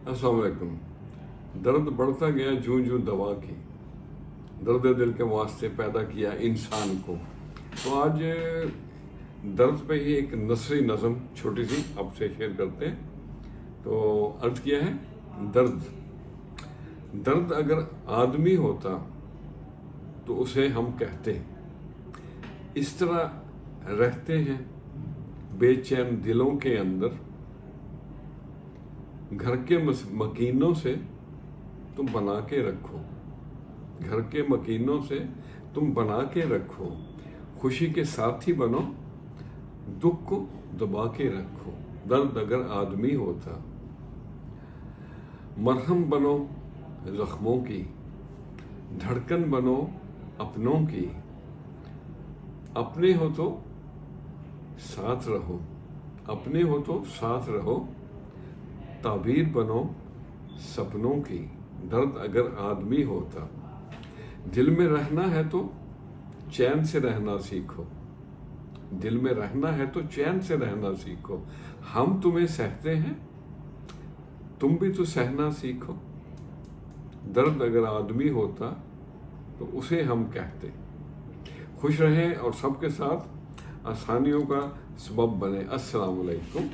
अस्सलाम वालेकुम। दर्द बढ़ता गया जूं जूं दवा की, दर्द दिल के वास्ते पैदा किया इंसान को। तो आज दर्द पे ही एक नसरी नज़म छोटी सी आपसे शेयर करते हैं। तो अर्ज किया है दर्द। दर्द अगर आदमी होता तो उसे हम कहते, इस तरह रहते हैं बेचैन दिलों के अंदर, घर के मकीनों से तुम बना के रखो, घर के मकीनों से तुम बना के रखो, खुशी के साथी बनो, दुख को दबा के रखो। दर्द अगर आदमी होता, मरहम बनो जख्मों की, धड़कन बनो अपनों की, अपने हो तो साथ रहो, अपने हो तो साथ रहो, ताबीर बनो सपनों की। दर्द अगर आदमी होता, दिल में रहना है तो चैन से रहना सीखो, दिल में रहना है तो चैन से रहना सीखो। हम तुम्हें सहते हैं, तुम भी तो सहना सीखो। दर्द अगर आदमी होता तो उसे हम कहते। खुश रहें और सबके साथ आसानियों का सबब बने। अस्सलाम वालेकुम।